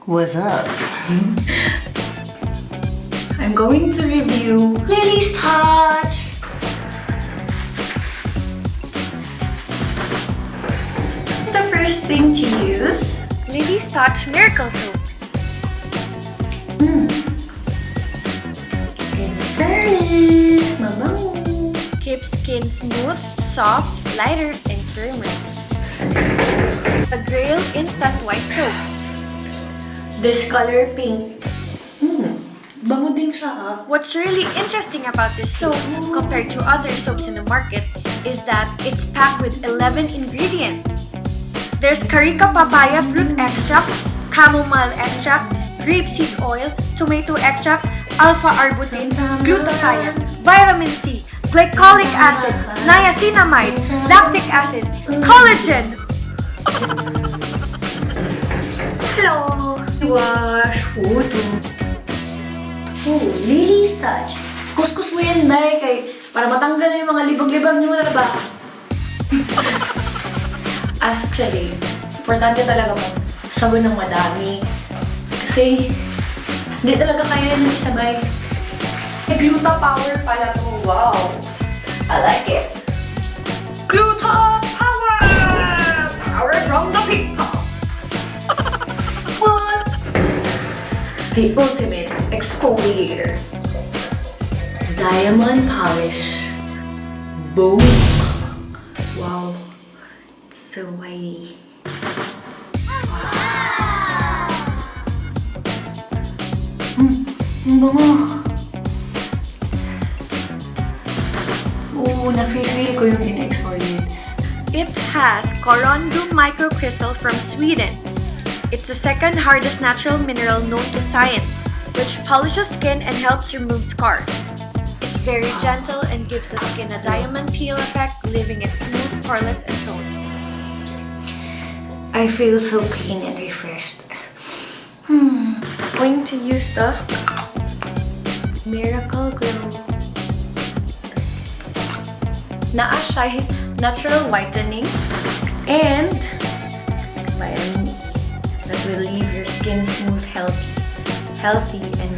What's up? I'm going to review Lily's Touch. The first thing to use, Lily's Touch Miracle Soap. In fairness, mabango. Keeps skin smooth, soft, lighter, and firmer. The Grail Instant White Soap. This color pink. Bango din siya ah. What's really interesting about this soap compared to other soaps in the market is that it's packed with 11 ingredients. There's Carica papaya fruit extract, chamomile extract, grapeseed oil, tomato extract, alpha-arbutin, glutathione, vitamin C, glycolic acid, niacinamide, lactic acid, collagen. Hello! Wash. Lily's Touch. Kuskus mo yan, Day, kay para matanggal yung mga libag-libag nyo na ba? Actually, importante talaga mo sabon ng madami. Kasi, hindi talaga kaya ng isabay. May Gluta Power pala to. Wow! I like it. Gluta Power! Power from the people! What? The ultimate exfoliator. Diamond polish. Boom! Wow. It's so whitey. Ang bango. Oo, na-feel ko yung in-exfoliate. It has corundum microcrystal from Sweden. It's the second hardest natural mineral known to science, which polishes skin and helps remove scars. It's very gentle and gives the skin a diamond peel effect, leaving it smooth, poreless, and toned. I feel so clean and refreshed. Going to use the Miracle Glow. Naa siya natural whitening and vitamin E that will leave your skin smooth, healthy, and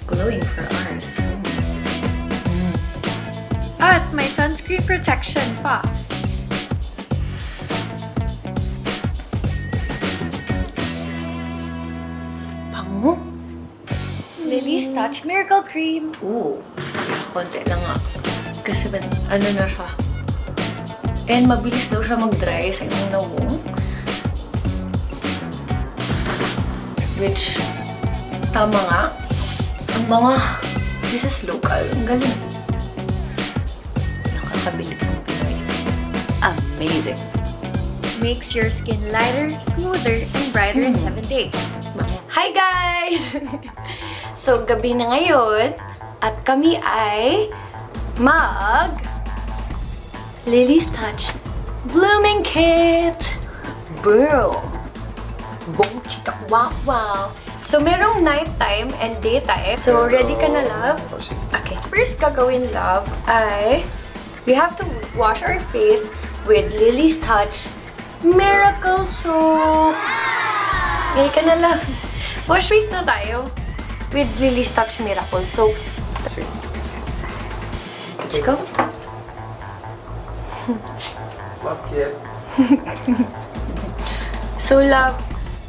glowing for hours. At may sunscreen protection pa. Bango? Lily's Touch Miracle Cream. Oo. Konti lang nga. Kasi ano na siya. And mabilis daw siya mag-dry sa inyong nawong. Which, tama nga. Ang bango. This is local. Ang galing. Nakakabilib ng Pinoy. Amazing. Makes your skin lighter, smoother, and brighter in 7 days. Hi guys! So, gabi na ngayon. At kami ay Lily's Touch Blooming Kit! Boom! Boom, chika, wow, wow! So, merong nighttime and daytime. So, ready ka na, love? Okay. First gagawin, love, ay we have to wash our face with Lily's Touch Miracle Soap! Ready ka na, love? Wash face na tayo with Lily's Touch Miracle Soap. Let's go. So, love,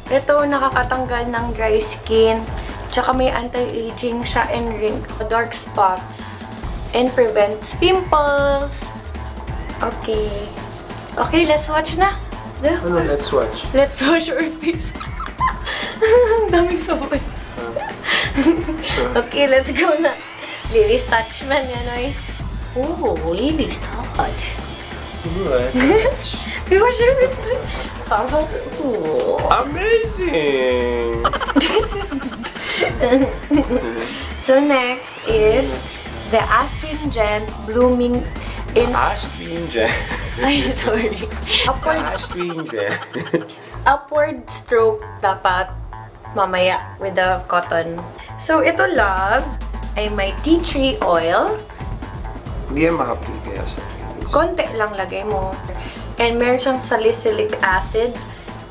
ito nakakatanggal ng dry skin. Tsaka may anti-aging siya and dark spots. And prevents pimples. Okay. Okay, let's watch na. Ano, let's watch. Let's wash our face. Ang daming sabon. Okay, let's go na. Lily's Touch man yan, oy. Oh, Lily's Touch. Good. We wash our face. Sabon. Oh. Amazing! So next is the astringent blooming in... Astringent. Ay, sorry. Astringent. Upward stroke dapat mamaya with the cotton. So ito, love, ay may tea tree oil. Hindi yan makapil kaya sa previous. Konti lang lagay mo. And meron siyang salicylic acid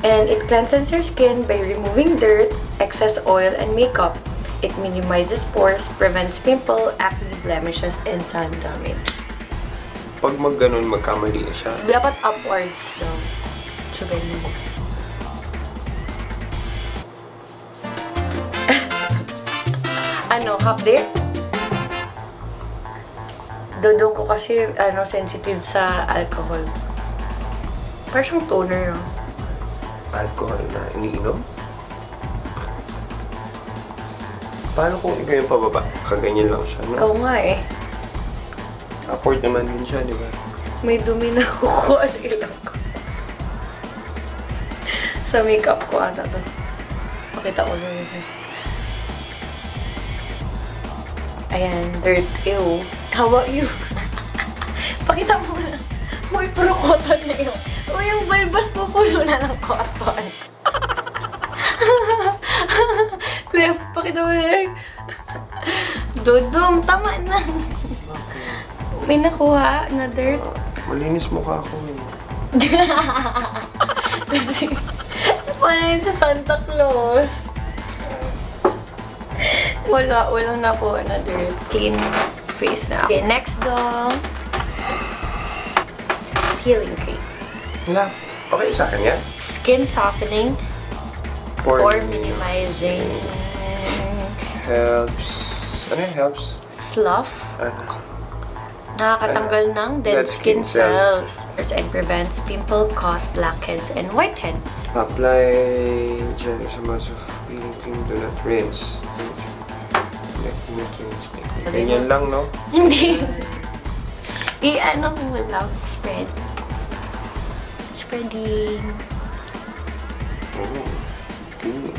And it cleanses your skin by removing dirt, excess oil, and makeup. It minimizes pores, prevents pimple, acne, blemishes, and sun damage. Pag mag-ganon, magkamali siya. Dapat upwards daw. So, ganyan. Ano, hapde? Dodong ko kasi, sensitive sa alcohol. Parang siyang toner, no? Alcohol na iniinom? Paano kung ikaw yung pababa? Kaganyan lang siya, no? Oo nga eh. Upward naman din siya, di ba? May dumi na kukuha sa ilong ko. Sa makeup ko ata to. Pakita ko na yun. Ayan, dirt. Ew. How about you? Pakita mo na. Uy, puro cotton na yun. Uy, yung bulbas mo puno na ng cotton. Left, pakita mo na. Dodong, tama na. May nakuha na dirt. Malinis mukha ko eh. Kasi, paano yun sa Santa Claus? Walang nakuha na dirt. Clean face na. Okay, next dong. Peeling cream. Wala. Okay sa akin yan. Skin softening or minimizing Helps. Ano yung helps? slough. Ano? Nakakatanggal ng dead skin cells and prevents pimple, cause blackheads, and whiteheads. Apply generous amounts of peeling cream. Do not rinse. Ganyan lang, no? Hindi. I-ano mo lang. Spread. Spreading. Okay.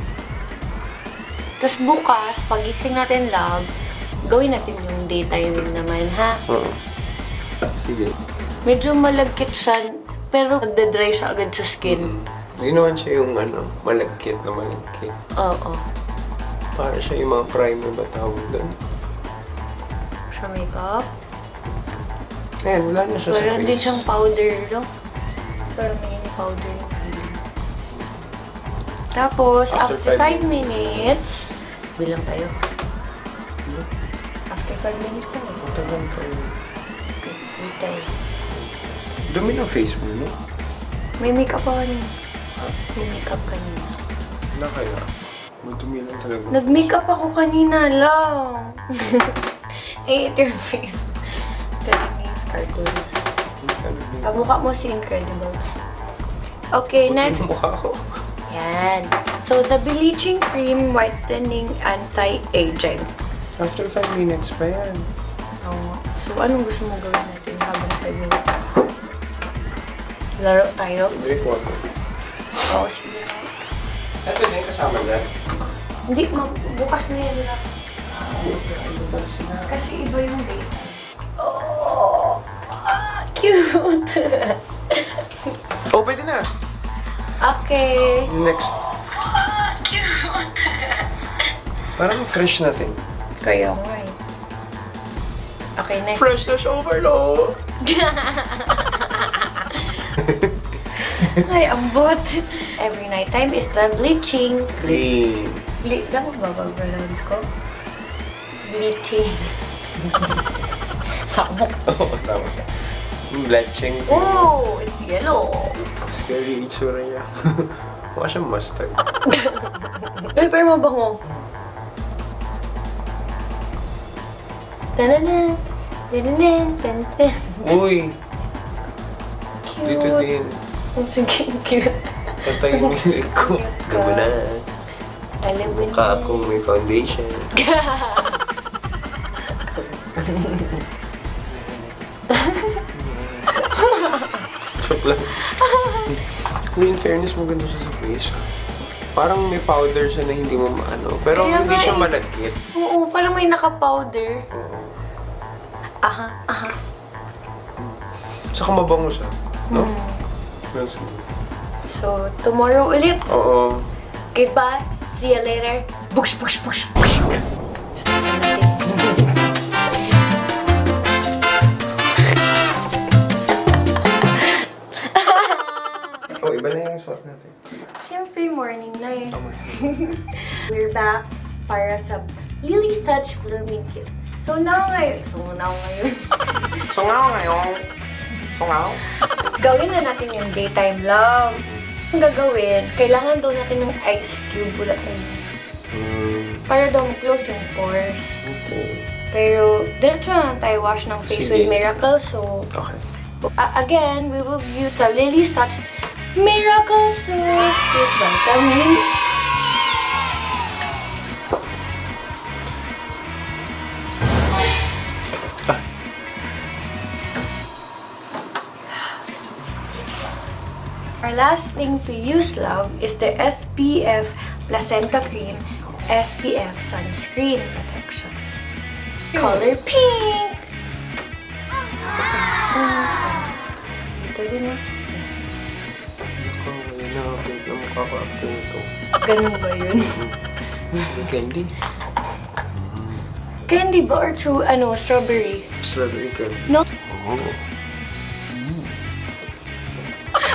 Tapos bukas, pagising natin lab, gawin natin yung daytime naman, ha? Oo. Sige. Medyo malagkit siya, pero nagda-dry siya agad sa skin. Hindi naman siya yung malagkit na malagkit. Oo. Para siya yung mga primer ba tawag doon? Sa makeup. Ayan, wala na siya sa face. Meron din siyang powder, no? Parang may powder yung feeling. Tapos, after 5 minutes, bilang tayo. After 5 minutes tayo. Matagal kayo. Okay, wait tayo. Dumi ng face mo, no? May makeup ako kanina. May makeup kanina. Wala kaya. Madumi lang talaga. Nag-makeup ako kanina lang. I hate your face. Chinese cartoons. Pagmukha mo si Incredibles. Okay, next. Puti mukha ko. Yan. So, the bleaching cream whitening anti-aging. After 5 minutes pa yan. Oo. So, anong gusto mo gawin natin habang 5 minutes? Laro tayo? Drink water. Oo, sige. Ito din kasama dyan. Hindi, bukas na yan lang. Kasi iba yung daytime. Oh, cute! Oh, pwede na. Okay. Next. Cute! Parang fresh natin. Kaya nga eh. Okay, next. Freshness overload! Ay, ambot. Every night time is the bleaching. Clean. Dapat ba balance ko? Bleaching. Samok. Oo, tama. Bleaching. Oh, it's yellow. Scary itsura niya. Mukha siyang mustard. Uy, pero mabango. Tananan. Tananan. Tananan. Uy! Cute. Dito din. Oh, sige, cute. Patayin mo yung leg ko. Gabo na. Alam mo Mukha akong may foundation. Joke lang. Uy, in fairness, maganda siya sa face. Parang may powder siya na hindi mo maano. Pero Kaya hindi nga siya eh. malagkit. Oo, parang may naka-powder. Aha, aha. Saka mabango siya. No? Smells good. So, tomorrow ulit. Oo. Goodbye. See you later. Bush, bush, bush, bush. Oh, iba na yung suot natin. syempre, morning na eh. Tama. We're back para sa Lily's Touch Blooming Kit. So now ngayon, gawin na natin yung daytime love. Ang gagawin, kailangan daw natin ng ice cube bulatan. Para daw close yung pores. Okay. Pero, diretso na tayo wash ng face with Sige. Miracle. So, Okay. again, we will use the Lily's Touch Miracle Soap with vitamin. Our last thing to use, love, is the SPF Placenta Cream SPF Sunscreen Protection. Color pink! Ito din ah. Ako, may nakapint na mukha ko after nito. Ganun ba yun? Candy? Candy ba or strawberry? Strawberry candy. No? Oh.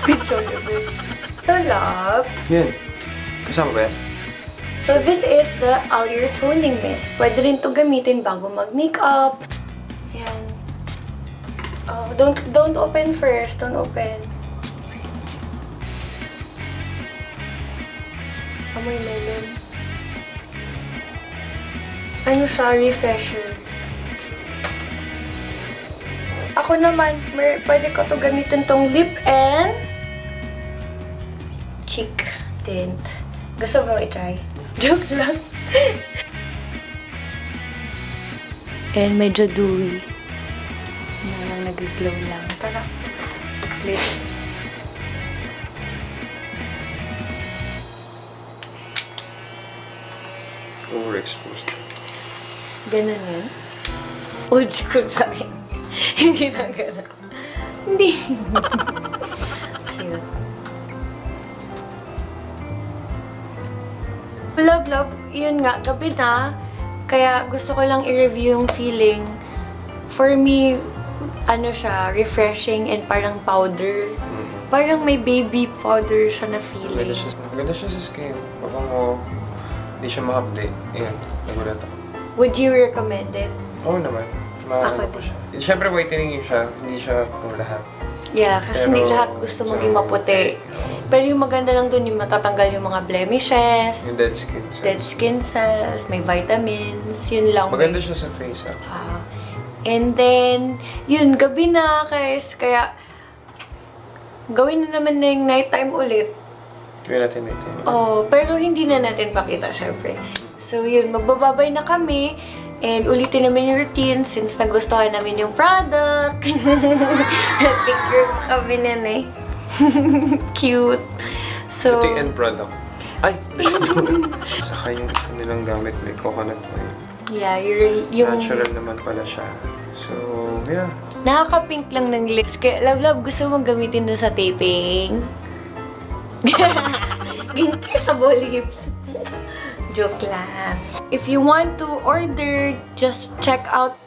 With soda fruit. So, love. Yan. Kasama ba yan? So, this is the Allure Toning Mist. Pwede rin to gamitin bago mag-makeup. Yan. Oh, don't open first. Don't open. Amoy melon. Ano siya? Refresher. Ako naman, pwede ko to gamitin tong lip and cheek tint. Gusto mo i-try? Joke lang. And medyo dewy. Parang nag-glow lang. Tara. Lip. Overexposed. Ganun yun. Old school pa rin. Hindi na ganun. Hindi. Cute. Love, yun nga, gabi na. Kaya gusto ko lang i-review yung feeling. For me, ano siya, refreshing and parang powder. Parang may baby powder siya na feeling. Maganda siya sa skin. Baka mo, hindi siya mahapde. Ayan, nagulat ako. Would you recommend it? Oo naman. Ako Ko din. siya. Siyempre, whitening yun siya. Hindi siya pang lahat. Yeah, kasi Pero, hindi lahat gusto maging maputi. Pero yung maganda lang dun, yung matatanggal yung mga blemishes, Yung dead skin. dead skin cells, may vitamins, yun lang. Maganda siya sa face, ah. And then, yun, gabi na, guys. Kaya, gawin na naman na yung nighttime ulit. Gawin natin ito. Oh, pero hindi na natin pakita, syempre. So, yun, magbababay na kami. And ulitin namin yung routine since nagustuhan namin yung product. Picture pa kami nun eh. Cute. So, Ito yung end product. Ay! Saka yung isa nilang gamit, may coconut oil. yeah, yung Natural naman pala siya. So, yeah. nakaka-pink lang ng lips. Kaya, love, gusto mong gamitin doon sa taping. Ganyan sa lips. Joke lang. If you want to order, just check out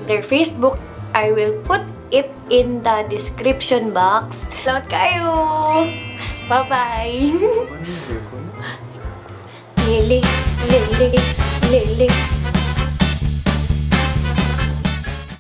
their Facebook. I will put it in the description box. Salamat kayo! Bye-bye! Ano yung Lily, Lily, Lily.